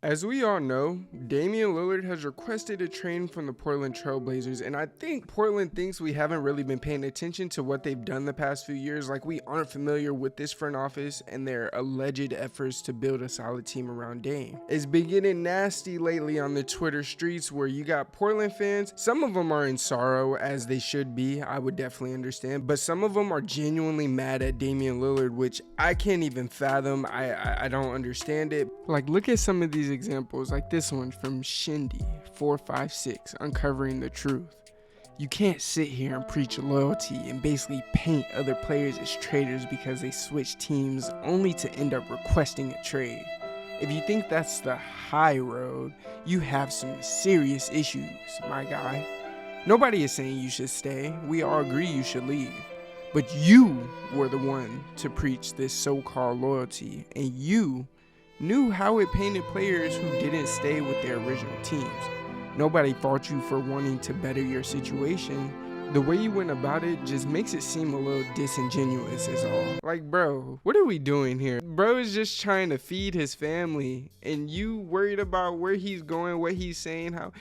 As we all know, Damian Lillard has requested a trade from the Portland Trail Blazers, and I think Portland thinks we haven't really been paying attention to what they've done the past few years. Like, we aren't familiar with this front office and their alleged efforts to build a solid team around Dame. It's been getting nasty lately on the Twitter streets, where you got Portland fans. Some of them are in sorrow, as they should be. I would definitely understand, but some of them are genuinely mad at Damian Lillard, which I can't even fathom. I don't understand it. Like, look at some of these examples, like this one from Shindy456, uncovering the truth. You can't sit here and preach loyalty and basically paint other players as traitors because they switch teams only to end up requesting a trade. If you think that's the high road, you have some serious issues, my guy. Nobody is saying you should stay. We all agree you should leave. But you were the one to preach this so-called loyalty, and you knew how it painted players who didn't stay with their original teams. Nobody faults you for wanting to better your situation. The way you went about it just makes it seem a little disingenuous is all. Like, bro, what are we doing here? Bro is just trying to feed his family, and you worried about where he's going, what he's saying, how...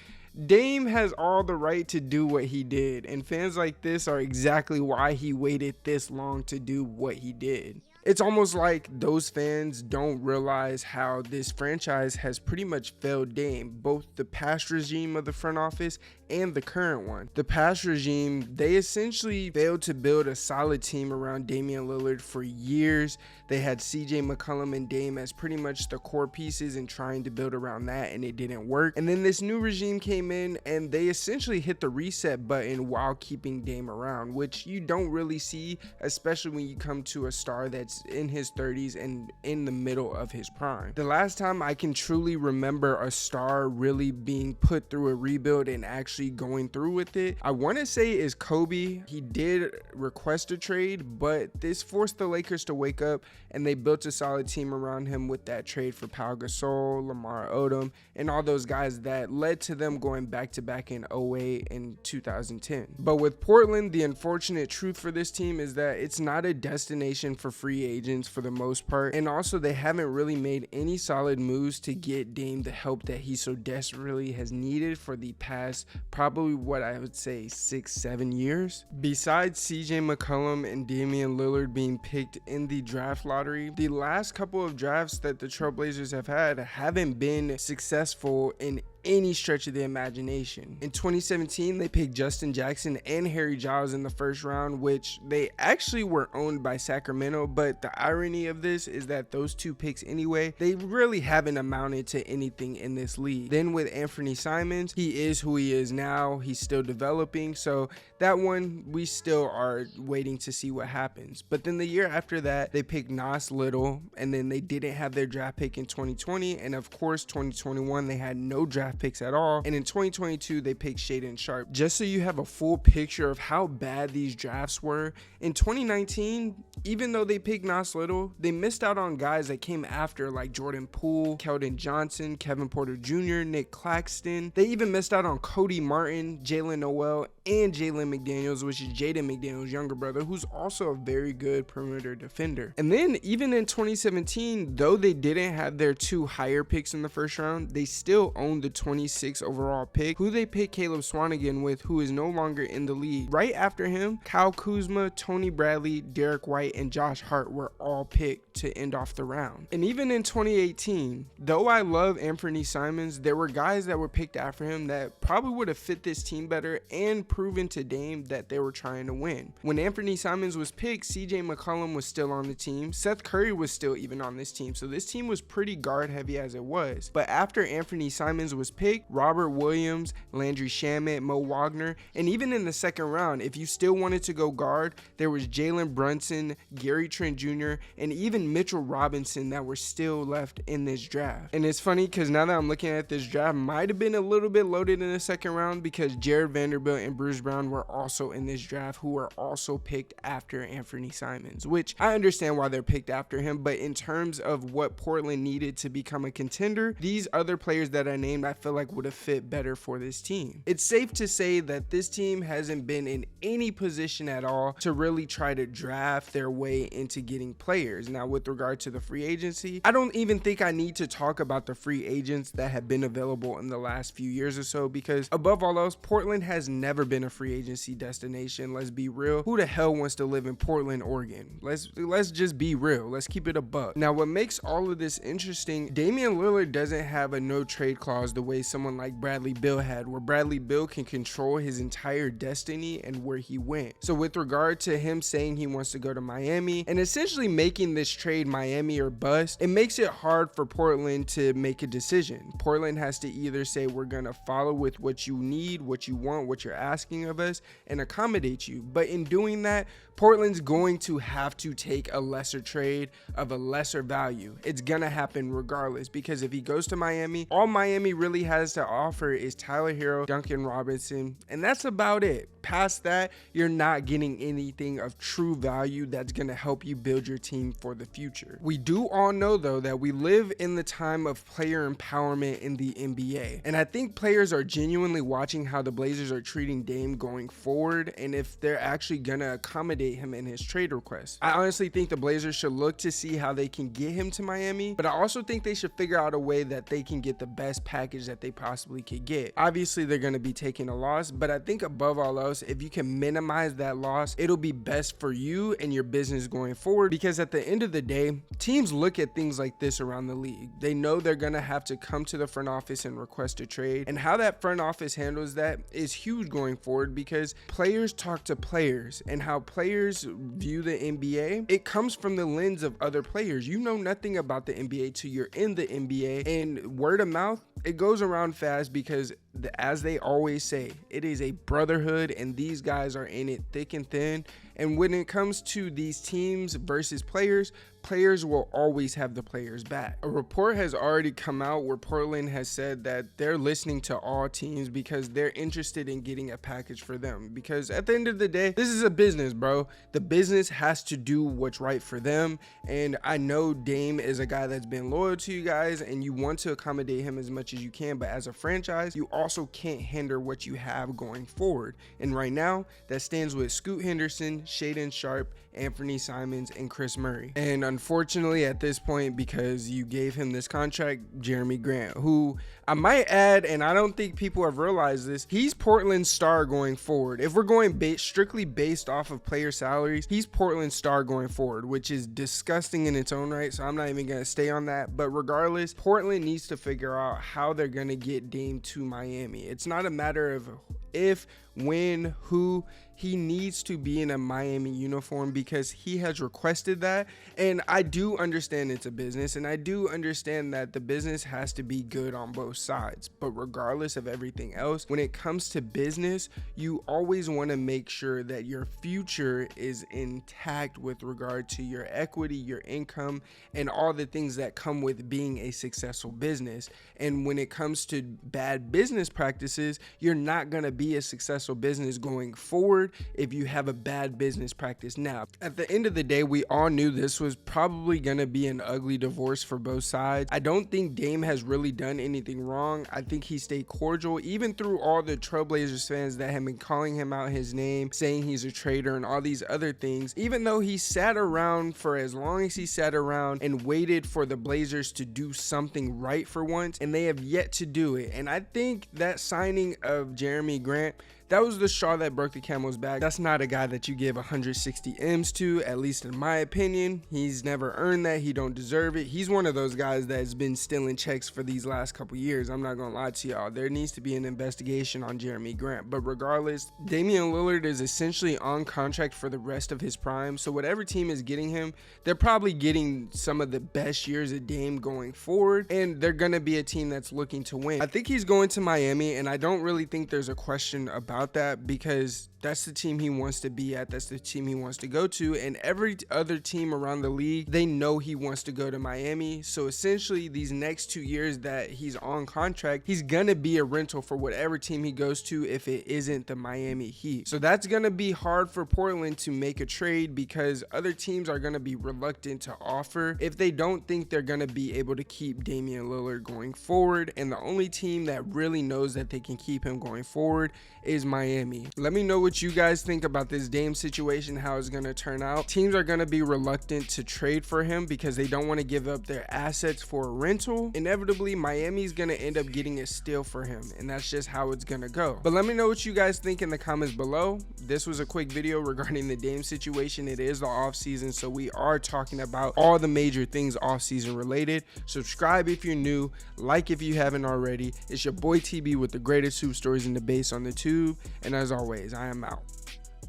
Dame has all the right to do what he did, and fans like this are exactly why he waited this long to do what he did. It's almost like those fans don't realize how this franchise has pretty much failed Dame, both the past regime of the front office and the current one. The past regime, they essentially failed to build a solid team around Damian Lillard for years. They had CJ McCollum and Dame as pretty much the core pieces and trying to build around that, and it didn't work. And then this new regime came in and they essentially hit the reset button while keeping Dame around, which you don't really see, especially when you come to a star that's in his 30s and in the middle of his prime. The last time I can truly remember a star really being put through a rebuild and actually going through with it, I want to say, is Kobe. He did request a trade, but this forced the Lakers to wake up, and they built a solid team around him with that trade for Pau Gasol, Lamar Odom, and all those guys that led to them going back-to-back in 08 and 2010. But with Portland, the unfortunate truth for this team is that it's not a destination for free agents for the most part, and also they haven't really made any solid moves to get Dame the help that he so desperately has needed for the past probably what I would say 6-7 years. Besides CJ McCollum and Damian Lillard being picked in the draft lottery, the last couple of drafts that the Trailblazers have had haven't been successful in any stretch of the imagination. In 2017, they picked Justin Jackson and Harry Giles in the first round, which they actually were owned by Sacramento, but the irony of this is that those two picks anyway, they really haven't amounted to anything in this league. Then with Anthony Simons, he is who he is now. He's still developing, so that one we still are waiting to see what happens. But then the year after that, they picked Nas Little, and then they didn't have their draft pick in 2020, and of course 2021 they had no draft picks at all, and in 2022 they picked Shaedon Sharpe. Just so you have a full picture of how bad these drafts were, in 2019, even though they picked Nas Little, they missed out on guys that came after, like Jordan Poole, Keldon Johnson, Kevin Porter Jr., Nick Claxton. They even missed out on Cody Martin, Jalen Noel, and Jalen McDaniels, which is Jaden McDaniels' younger brother, who's also a very good perimeter defender. And then even in 2017, though they didn't have their two higher picks in the first round, they still owned the 26 overall pick, who they picked Caleb Swanigan with, who is no longer in the league. Right after him, Kyle Kuzma, Tony Bradley, Derek White, and Josh Hart were all picked to end off the round. And even in 2018, though I love Anthony Simons, there were guys that were picked after him that probably would have fit this team better and proven to Dame that they were trying to win. When Anthony Simons was picked, CJ McCollum was still on the team. Seth Curry was still even on this team. So this team was pretty guard heavy as it was. But after Anthony Simons was picked, Robert Williams, Landry Shamet, Mo Wagner, and even in the second round, if you still wanted to go guard, there was Jalen Brunson, Gary Trent Jr., and even Mitchell Robinson that were still left in this draft. And it's funny because now that I'm looking at this draft, might have been a little bit loaded in the second round because Jared Vanderbilt and Bruce Bruce Brown were also in this draft, who were also picked after Anthony Simons, which I understand why they're picked after him, but in terms of what Portland needed to become a contender, these other players that I named I feel like would have fit better for this team. It's safe to say that this team hasn't been in any position at all to really try to draft their way into getting players. Now, with regard to the free agency, I don't even think I need to talk about the free agents that have been available in the last few years or so, because above all else, Portland has never been a free agency destination. Let's be real. Who the hell wants to live in Portland, Oregon? Let's just be real. Let's keep it a buck. Now, what makes all of this interesting, Damian Lillard doesn't have a no trade clause the way someone like Bradley Beal had, where Bradley Beal can control his entire destiny and where he went. So with regard to him saying he wants to go to Miami and essentially making this trade Miami or bust, it makes it hard for Portland to make a decision. Portland has to either say we're gonna follow with what you need, what you want, what you're asking of us, and accommodate you. But in doing that, Portland's going to have to take a lesser trade of a lesser value. It's gonna happen regardless, because if he goes to Miami, all Miami really has to offer is Tyler Hero, Duncan Robinson, and that's about it. Past that, you're not getting anything of true value that's gonna help you build your team for the future. We do all know though that we live in the time of player empowerment in the NBA, and I think players are genuinely watching how the Blazers are treating Dame going forward, and if they're actually gonna accommodate him in his trade request. I honestly think the Blazers should look to see how they can get him to Miami, but I also think they should figure out a way that they can get the best package that they possibly could get. Obviously, they're going to be taking a loss, but I think above all else, if you can minimize that loss, it'll be best for you and your business going forward, because at the end of the day, teams look at things like this around the league. They know they're going to have to come to the front office and request a trade, and how that front office handles that is huge going forward, because players talk to players, and how players view the NBA, it comes from the lens of other players. You know nothing about the NBA till you're in the NBA, and word of mouth, it goes around fast, because as they always say, it is a brotherhood, and these guys are in it thick and thin. And when it comes to these teams versus players, players will always have the players back. A report has already come out where Portland has said that they're listening to all teams because they're interested in getting a package for them. Because at the end of the day, this is a business, bro. The business has to do what's right for them. And I know Dame is a guy that's been loyal to you guys, and you want to accommodate him as much as you can. But as a franchise, you also can't hinder what you have going forward. And right now, that stands with Scoot Henderson, Shaedon Sharpe, Anthony Simons, and Chris Murray. And unfortunately at this point, because you gave him this contract, Jeremy Grant, who I might add, and I don't think people have realized this, he's Portland's star going forward. If we're going strictly based off of player salaries, he's Portland's star going forward, which is disgusting in its own right, so I'm not even going to stay on that. But regardless, Portland needs to figure out how they're going to get Dame to Miami. It's not a matter of if, when, who. He needs to be in a Miami uniform because he has requested that. And I do understand it's a business, and I do understand that the business has to be good on both sides. But regardless of everything else, when it comes to business, you always want to make sure that your future is intact with regard to your equity, your income, and all the things that come with being a successful business. And when it comes to bad business practices, you're not going to be a successful business going forward if you have a bad business practice. Now, at the end of the day, we all knew this was probably going to be an ugly divorce for both sides. I don't think Dame has really done anything wrong. I think he stayed cordial, even through all the Trailblazers fans that have been calling him out his name, saying he's a traitor and all these other things. Even though he sat around for as long as he sat around and waited for the Blazers to do something right for once, and they have yet to do it. And I think that signing of Jeremy Grant, that was the straw that broke the camel's back. That's not a guy that you give 160 M's to, at least in my opinion. He's never earned that. He don't deserve it. He's one of those guys that's been stealing checks for these last couple years. I'm not gonna lie to y'all. There needs to be an investigation on Jeremy Grant. But regardless, Damian Lillard is essentially on contract for the rest of his prime. So whatever team is getting him, they're probably getting some of the best years of Dame going forward. And they're gonna be a team that's looking to win. I think he's going to Miami, and I don't really think there's a question about about that because that's the team he wants to be at. That's the team he wants to go to. And every other team around the league, they know he wants to go to Miami. So essentially, these next 2 years that he's on contract, he's going to be a rental for whatever team he goes to if it isn't the Miami Heat. So that's going to be hard for Portland to make a trade because other teams are going to be reluctant to offer if they don't think they're going to be able to keep Damian Lillard going forward. And the only team that really knows that they can keep him going forward is Miami. Let me know what you guys think about this Dame situation, how it's going to turn out. Teams are going to be reluctant to trade for him because they don't want to give up their assets for a rental. Inevitably, Miami's going to end up getting a steal for him, and that's just how it's going to go. But let me know what you guys think in the comments below. This was a quick video regarding the Dame situation. It is the off season, so we are talking about all the major things off season related. Subscribe if you're new, like if you haven't already. It's your boy TB with the greatest hoop stories and debates on the tube, and as always, I am out.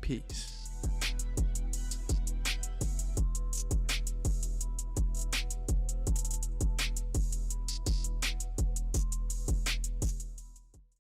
Peace.